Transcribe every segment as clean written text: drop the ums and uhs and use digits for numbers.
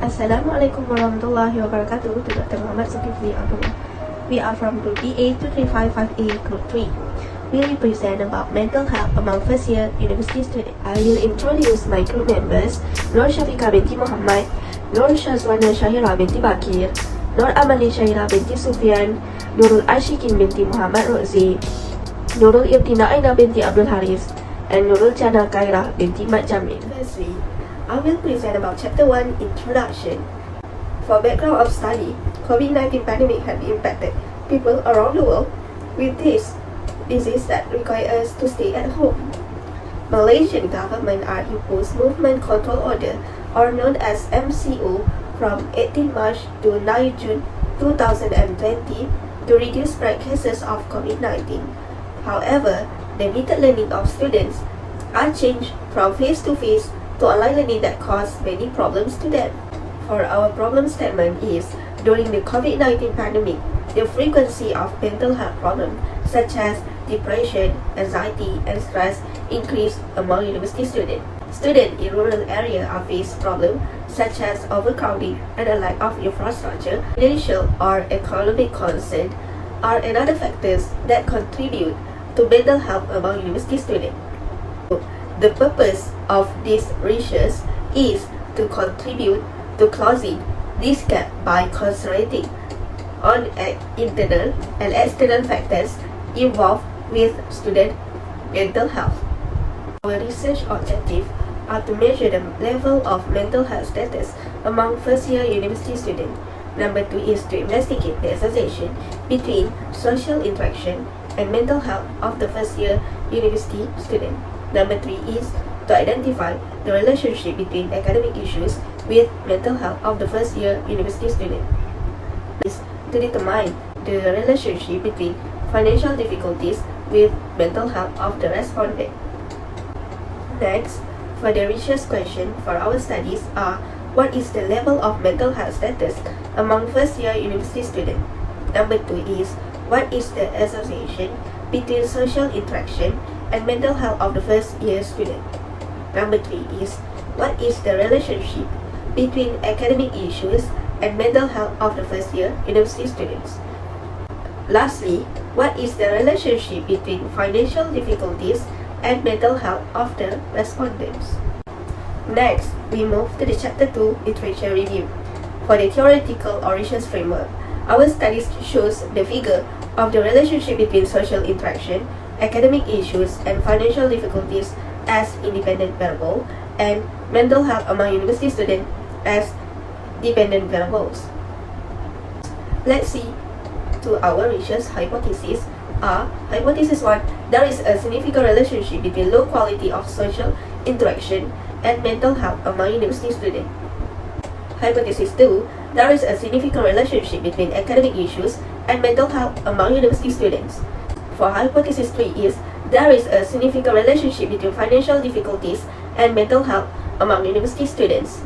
Assalamualaikum warahmatullahi wabarakatuh to Dr. Muhammad Zulkifli Abdullah. We are from Group BA 23558 Group 3. We will present about mental health among first year university students. I will introduce my group members: Nur Syafiqah binti Muhammad, Nur Shazwana Syahira binti Bakir, Nur Amali Syahira binti Sufyan, Nurul Ashikin binti Muhammad Rozi, Nurul Ibtina Aina binti Abdul Haris, and Nurul Jana Kairah binti Mat Jamil. Firstly, I will present about Chapter 1, Introduction. For background of study, COVID-19 pandemic has impacted people around the world with this disease that requires us to stay at home. Malaysian government are imposed Movement Control Order, or known as MCO, from 18 March to 9 June 2020 to reduce spread cases of COVID-19. However, the limited learning of students are changed from face-to-face to online learning that caused many problems to them. For our problem statement is, during the COVID-19 pandemic, the frequency of mental health problems such as depression, anxiety, and stress increased among university students. Students in rural areas are faced problems such as overcrowding and a lack of infrastructure. Financial or economic concerns are another factors that contribute to mental health among university students. The purpose of this research is to contribute to closing this gap by concentrating on internal and external factors involved with student mental health. Our research objectives are to measure the level of mental health status among first-year university students. Number 2 is to investigate the association between social interaction and mental health of the first-year university student. Number 3 is to identify the relationship between academic issues with mental health of the first-year university student. Is to determine the relationship between financial difficulties with mental health of the respondent. Next, for the research question for our studies are: what is the level of mental health status among first-year university students? Number 2 is: what is the association between social interaction and mental health of the first-year student? Number 3 is: what is the relationship between academic issues and mental health of the first-year university students? Lastly, what is the relationship between financial difficulties and mental health of the respondents? Next, we move to the Chapter 2, Literature Review. For the theoretical or research framework, our studies shows the figure of the relationship between social interaction, academic issues, and financial difficulties as independent variable, and mental health among university students as dependent variables. Let's see to our research hypothesis. Hypothesis 1, there is a significant relationship between low quality of social interaction and mental health among university students. Hypothesis 2, there is a significant relationship between academic issues and mental health among university students. For hypothesis 3 is, there is a significant relationship between financial difficulties and mental health among university students.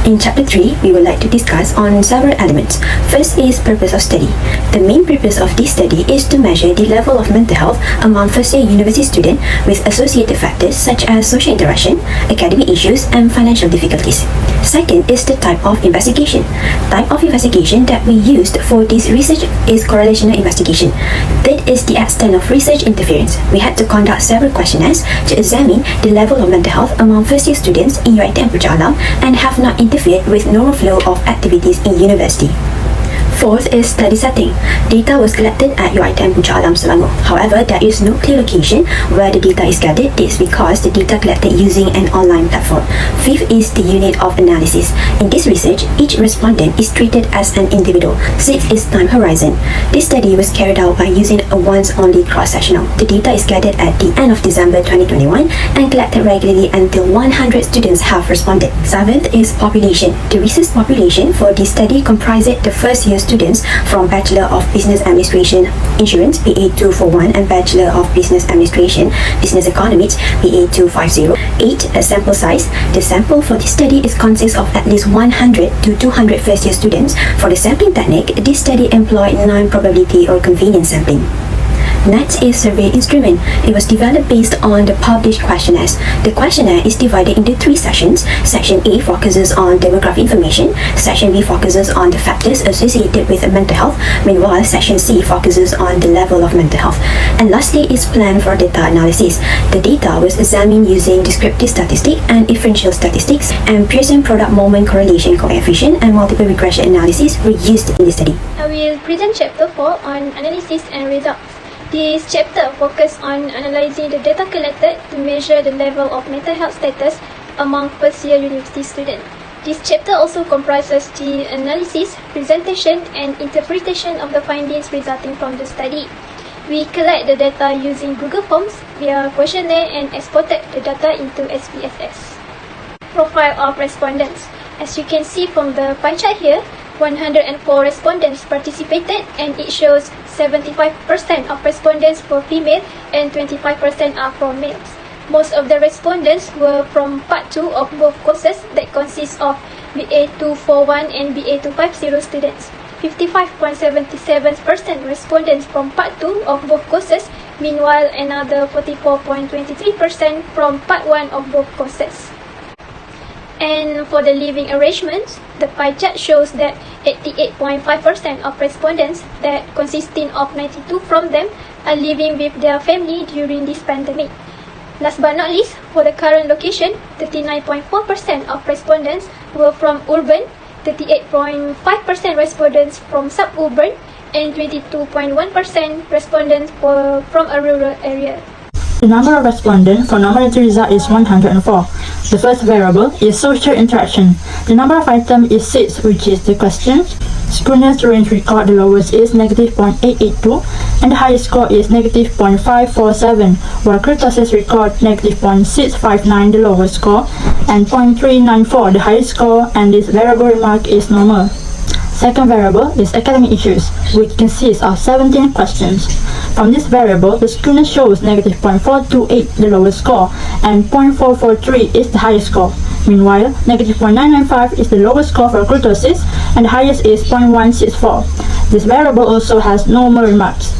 In Chapter 3, we would like to discuss on several elements. First is purpose of study. The main purpose of this study is to measure the level of mental health among first-year university students with associated factors such as social interaction, academic issues, and financial difficulties. Second is the type of investigation. Type of investigation that we used for this research is correlational investigation. Third is the extent of research interference. We had to conduct several questionnaires to examine the level of mental health among first-year students in UiTM Putra Alam and have not interfered with normal flow of activities in university. Fourth is study setting. Data was collected at UiTM Putra Alam Selangor. However, there is no clear location where the data is gathered. This is because the data collected using an online platform. Fifth is the unit of analysis. In this research, each respondent is treated as an individual. Sixth is time horizon. This study was carried out by using a once-only cross-sectional. The data is gathered at the end of December 2021 and collected regularly until 100 students have responded. Seventh is population. The research population for this study comprises the first-year students from Bachelor of Business Administration Insurance BA241 and Bachelor of Business Administration Business Economics BA250. 8. A sample size. The sample for this study consists of at least 100 to 200 first-year students. For the sampling technique, this study employed non-probability or convenience sampling. Next is survey instrument. It was developed based on the published questionnaires. The questionnaire is divided into 3 sections. Section A focuses on demographic information. Section B focuses on the factors associated with mental health. Meanwhile, Section C focuses on the level of mental health. And lastly is plan for data analysis. The data was examined using descriptive statistics and differential statistics, and Pearson product moment correlation coefficient and multiple regression analysis were used in the study. I will present chapter 4 on analysis and results. This chapter focuses on analyzing the data collected to measure the level of mental health status among first-year university students. This chapter also comprises the analysis, presentation, and interpretation of the findings resulting from the study. We collect the data using Google Forms via questionnaire and exported the data into SPSS. Profile of respondents. As you can see from the pie chart here, 104 respondents participated, and it shows 75% of respondents were female and 25% are from males. Most of the respondents were from Part 2 of both courses that consists of BA241 and BA250 students. 55.77% respondents from Part 2 of both courses, meanwhile another 44.23% from Part 1 of both courses. And for the living arrangements, the pie chart shows that 88.5% of respondents, that consisting of 92 from them, are living with their family during this pandemic. Last but not least, for the current location, 39.4% of respondents were from urban, 38.5% respondents from suburban, and 22.1% respondents were from a rural area. The number of respondents for nominative result is 104. The first variable is social interaction. The number of items is 6, which is the question. Schoolness range record the lowest is -0.882 and the highest score is -0.547, while kurtosis record -0.659 the lowest score and 0.394 the highest score, and this variable remark is normal. Second variable is academic issues, which consists of 17 questions. From this variable, the schoolness shows -0.428 the lowest score and 0.443 is the highest score. Meanwhile, -0.995 is the lowest score for kurtosis and the highest is 0.164. This variable also has normal remarks.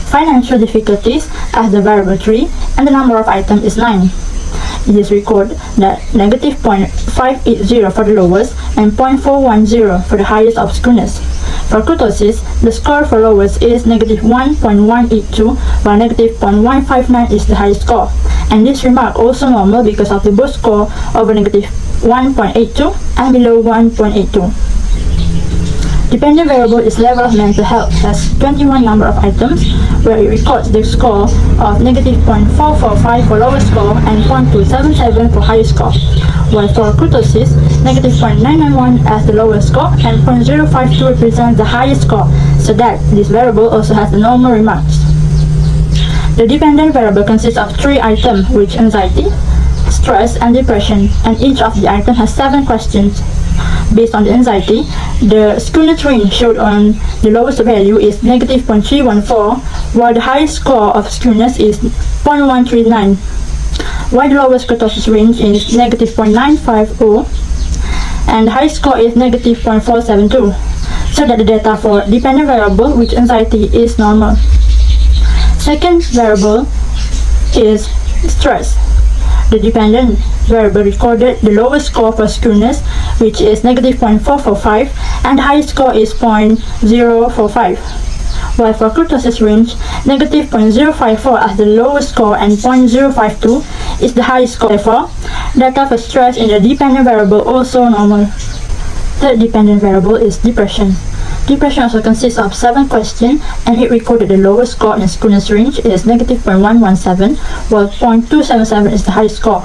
Financial difficulties as the variable 3 and the number of items is 9. It is recorded that -0.580 for the lowest and 0.410 for the highest of schoolness. For kurtosis, the score for lowest is -1.182, while -0.159 is the highest score. And this remark also normal because of the both score over -1.82 and below 1.82. Dependent variable is level of mental health, has 21 number of items, where it records the score of -0.445 for lowest score and 0.277 for highest score. While for kurtosis, -0.991 as the lowest score and 0.052 represents the highest score, so that this variable also has the normal remarks. The dependent variable consists of 3 items, which anxiety, stress, and depression, and each of the items has 7 questions. Based on the anxiety, the schoolness range showed on the lowest value is -0.314, while the highest score of schoolness is 0.139, while the lowest kurtosis range is -0.950, and the highest score is -0.472, so that the data for dependent variable, which anxiety, is normal. Second variable is stress. The dependent variable recorded the lowest score for schoolness, which is -0.445, and the highest score is 0.045. While for kurtosis range, -0.054 as the lowest score and 0.052 is the highest score. Therefore, data for stress in the dependent variable also normal. Third dependent variable is depression. Depression also consists of 7 questions, and it recorded the lowest score in schoolness range is -0.117, while 0.277 is the highest score.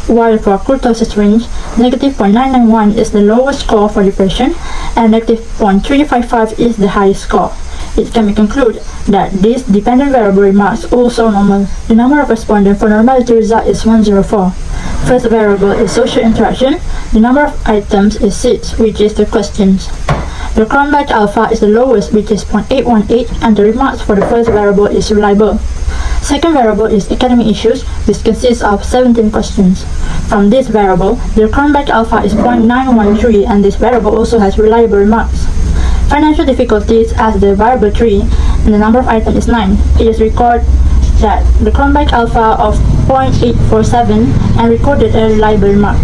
While for kurtosis range, -0.991 is the lowest score for depression, and -0.355 is the highest score. It can be concluded that this dependent variable remarks also normal. The number of respondents for normality result is 104. First variable is social interaction. The number of items is 6, which is the questions. The Cronbach alpha is the lowest, which is 0.818, and the remarks for the first variable is reliable. Second variable is academic issues, which consists of 17 questions. From this variable, the Cronbach alpha is 0.913, and this variable also has reliable remarks. financial difficulties as the variable 3 and the number of items is 9. It is recorded that the Cronbach alpha of 0.847 and recorded a reliable mark.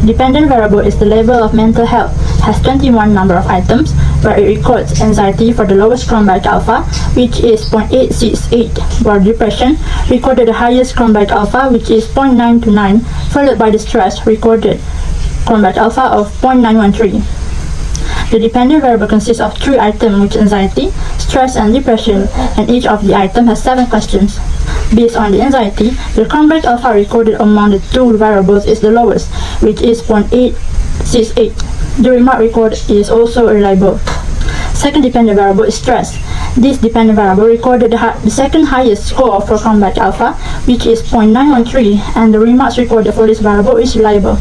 Dependent variable is the level of mental health, has 21 number of items, where it records anxiety for the lowest Cronbach alpha, which is 0.868, while depression recorded the highest Cronbach alpha, which is 0.929, followed by the stress recorded Cronbach alpha of 0.913. The dependent variable consists of 3 items, which anxiety, stress, and depression, and each of the items has 7 questions. Based on the anxiety, the Cronbach alpha recorded among the 2 variables is the lowest, which is 0.868. The remark recorded is also reliable. Second dependent variable is stress. This dependent variable recorded the second highest score for Cronbach alpha, which is 0.913, and the remarks recorded for this variable is reliable.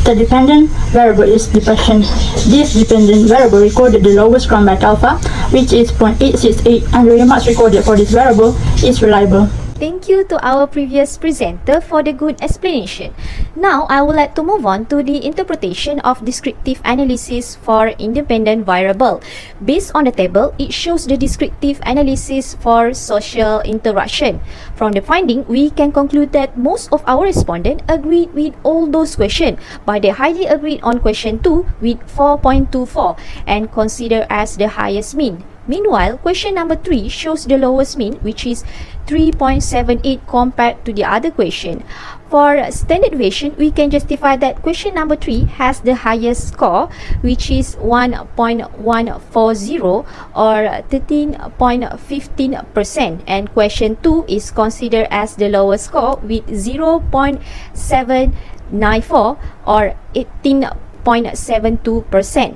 The dependent variable is depression. This dependent variable recorded the lowest Cronbach alpha, which is 0.868, and the remarks recorded for this variable is reliable. Thank you to our previous presenter for the good explanation. Now, I would like to move on to the interpretation of descriptive analysis for independent variable. Based on the table, it shows the descriptive analysis for social interaction. From the finding, we can conclude that most of our respondents agreed with all those questions, but they highly agreed on question 2 with 4.24 and consider as the highest mean. Meanwhile, question number 3 shows the lowest mean, which is 3.78 compared to the other question. For standard deviation, we can justify that question number 3 has the highest score, which is 1.140 or 13.15%, and question 2 is considered as the lowest score with 0.794 or 18.72%.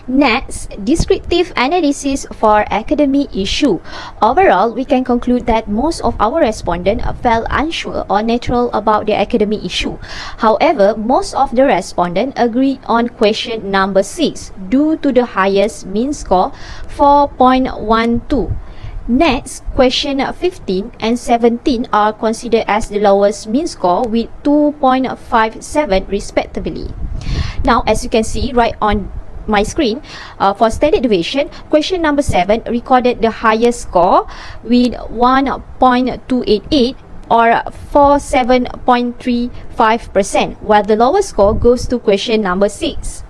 Next, descriptive analysis for academic issue. Overall, we can conclude that most of our respondents felt unsure or neutral about the academic issue. However, most of the respondents agreed on question number 6 due to the highest mean score, 4.12. Next, question 15 and 17 are considered as the lowest mean score with 2.57 respectively. Now, as you can see right on my screen, for standard deviation, question number 7 recorded the highest score with 1.288 or 47.35%, while the lowest score goes to question number 6.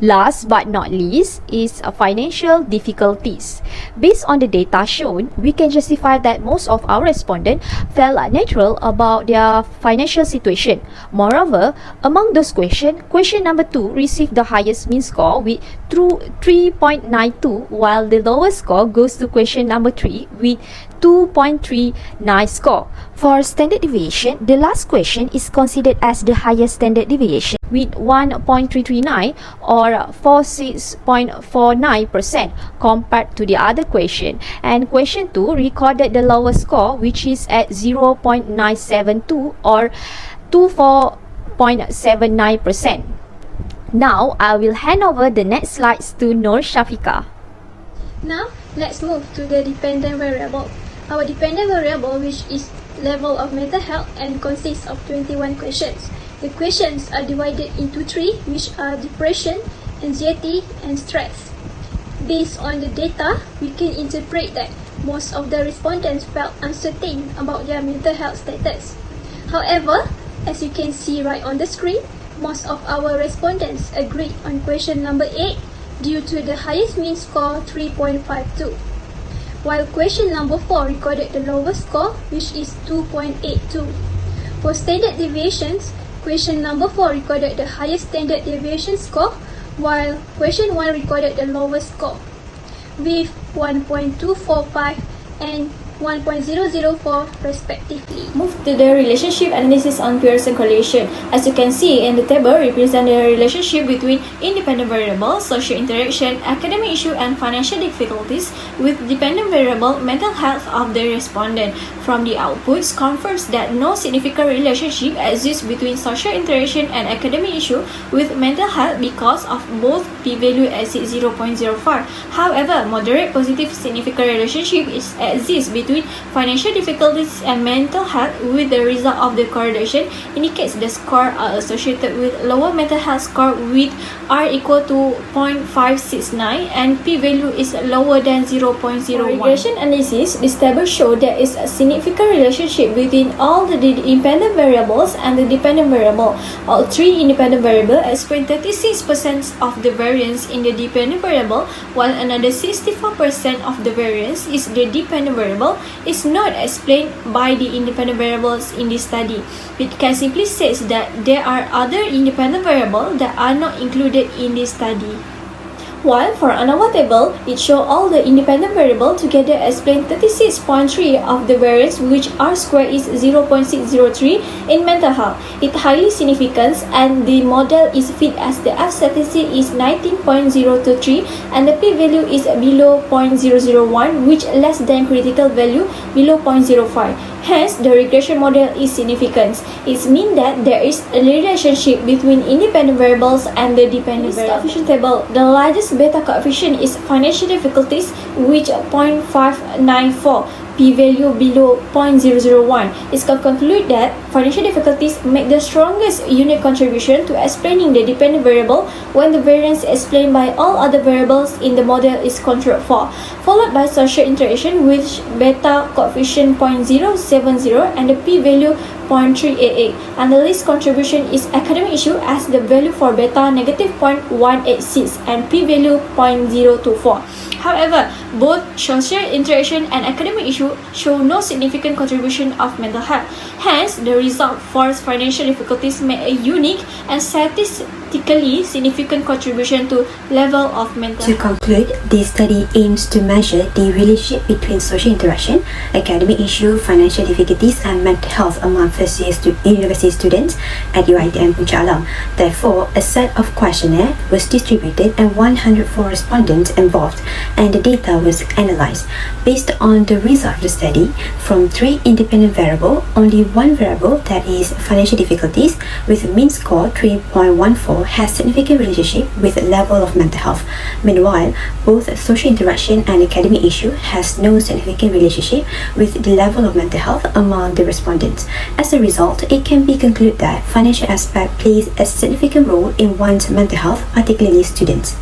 Last but not least is financial difficulties. Based on the data shown, we can justify that most of our respondents felt neutral about their financial situation. Moreover, among those questions, question number 2 received the highest mean score with 3.92, while the lowest score goes to question number 3 with 2.39 score. For standard deviation, the last question is considered as the highest standard deviation with 1.339 or 46.49% compared to the other question, and question 2 recorded the lowest score, which is at 0.972 or 24.79%. Now, I will hand over the next slides to Nur Shafika. Now, let's move to the dependent variable. Our dependent variable, which is level of mental health, and consists of 21 questions. The questions are divided into 3, which are depression, anxiety, and stress. Based on the data, we can interpret that most of the respondents felt uncertain about their mental health status. However, as you can see right on the screen, most of our respondents agreed on question number 8 due to the highest mean score, 3.52. While question number 4 recorded the lowest score, which is 2.82. For standard deviations, question number 4 recorded the highest standard deviation score, while question 1 recorded the lowest score, with 1.245 and 1.004 respectively. Move to the relationship analysis on Pearson correlation. As you can see in the table, represent the relationship between independent variable, social interaction, academic issue, and financial difficulties with dependent variable, mental health of the respondent. From the outputs, confirms that no significant relationship exists between social interaction and academic issue with mental health because of both p-value exceeds 0.04. However, moderate positive significant relationship exists between between financial difficulties and mental health, with the result of the correlation indicates the score are associated with lower mental health score with R equal to 0.569 and p-value is lower than 0.01. For regression analysis, this table shows there is a significant relationship between all the independent variables and the dependent variable. All three independent variables explain 36% of the variance in the dependent variable, while another 64% of the variance is the dependent variable is not explained by the independent variables in this study. It can simply say that there are other independent variables that are not included in this study. While for ANOVA table, it shows all the independent variables together explain 36.3 of the variance, which R square is 0.603 in mental health. It highly significant and the model is fit as the F statistic is 19.023 and the p-value is below 0.001, which less than critical value below 0.05. Hence, the regression model is significant. It means that there is a relationship between independent variables and the dependent variables. Coefficient table, the largest beta coefficient is financial difficulties, which 0.594. P-value below 0.001. It can conclude that financial difficulties make the strongest unit contribution to explaining the dependent variable when the variance explained by all other variables in the model is controlled for, followed by social interaction with beta coefficient 0.070 and the p-value 0.388, and the least contribution is academic issue as the value for beta negative 0.186 and p-value 0.024. However, both social interaction and academic issue show no significant contribution of mental health. Hence, the result for financial difficulties make a unique and statistically significant contribution to level of mental health. To conclude, this study aims to measure the relationship between social interaction, academic issue, financial difficulties, and mental health among first-year university students at UiTM Puncak Alam. Therefore, a set of questionnaire was distributed and 104 respondents involved, and the data was analyzed. Based on the result of the study, from 3 independent variables, only one variable, that is financial difficulties, with a mean score 3.14 has significant relationship with the level of mental health. Meanwhile, both social interaction and academic issue has no significant relationship with the level of mental health among the respondents. As a result, it can be concluded that financial aspect plays a significant role in one's mental health, particularly students.